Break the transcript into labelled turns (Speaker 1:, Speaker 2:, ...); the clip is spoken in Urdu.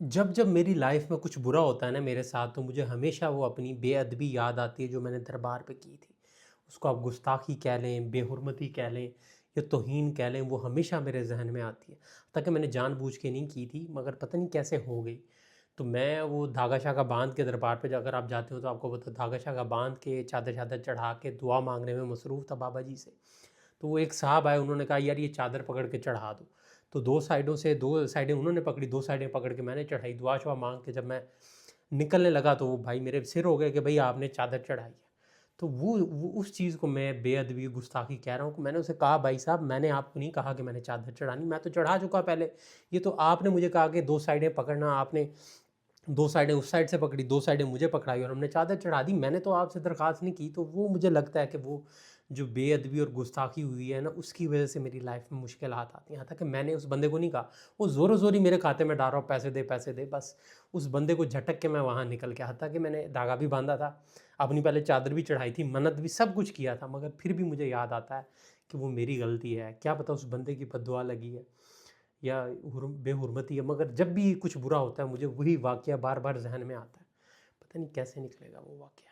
Speaker 1: جب جب میری لائف میں کچھ برا ہوتا ہے نا میرے ساتھ، تو مجھے ہمیشہ وہ اپنی بے ادبی یاد آتی ہے جو میں نے دربار پہ کی تھی. اس کو آپ گستاخی کہہ لیں، بے حرمتی کہہ لیں یا توہین کہہ لیں، وہ ہمیشہ میرے ذہن میں آتی ہے. تاکہ میں نے جان بوجھ کے نہیں کی تھی، مگر پتہ نہیں کیسے ہو گئی. تو میں وہ دھاگا شاگا باندھ کے دربار پہ اگر آپ جاتے ہو تو آپ کو پتہ، دھاگا شاگا باندھ کے چادر چادر چڑھا کے دعا مانگنے میں مصروف تھا بابا جی سے. تو وہ ایک صاحب آئے، انہوں نے کہا یار یہ چادر پکڑ کے چڑھا دو. تو دو سائیڈیں انہوں نے پکڑی، دو سائیڈیں پکڑ کے میں نے چڑھائی. دعا شعا مانگ کے جب میں نکلنے لگا تو وہ بھائی میرے سر ہو گئے کہ بھائی آپ نے چادر چڑھائی ہے. تو وہ اس چیز کو میں بے ادبی گستاخی کہہ رہا ہوں کہ میں نے اسے کہا بھائی صاحب میں نے آپ کو نہیں کہا کہ میں نے چادر چڑھانی، میں تو چڑھا چکا پہلے. یہ تو آپ نے مجھے کہا کہ دو سائیڈیں پکڑنا، آپ نے دو سائیڈیں اس سائیڈ سے پکڑی، دو سائیڈیں مجھے پکڑائی اور ہم نے چادر چڑھا دی. میں نے تو آپ سے درخواست نہیں کی. تو وہ مجھے لگتا ہے کہ وہ جو بے ادبی اور گستاخی ہوئی ہے نا، اس کی وجہ سے میری لائف میں مشکلات آتی ہیں. یہاں تک کہ میں نے اس بندے کو نہیں کہا، وہ زور و زوری میرے کھاتے میں ڈال رہا ہو پیسے دے پیسے دے، بس اس بندے کو جھٹک کے میں وہاں نکل کے. حتیٰ کہ میں نے دھاگا بھی باندھا تھا، اپنی پہلے چادر بھی چڑھائی تھی، منت بھی، سب کچھ کیا تھا، مگر پھر بھی مجھے یاد آتا ہے کہ وہ میری غلطی ہے. کیا پتہ اس بندے کی بد دعا لگی ہے یا بے حرمتی ہے، مگر جب بھی کچھ برا ہوتا ہے مجھے وہی واقعہ بار بار ذہن میں آتا ہے. پتہ نہیں کیسے نکلے گا وہ واقعہ.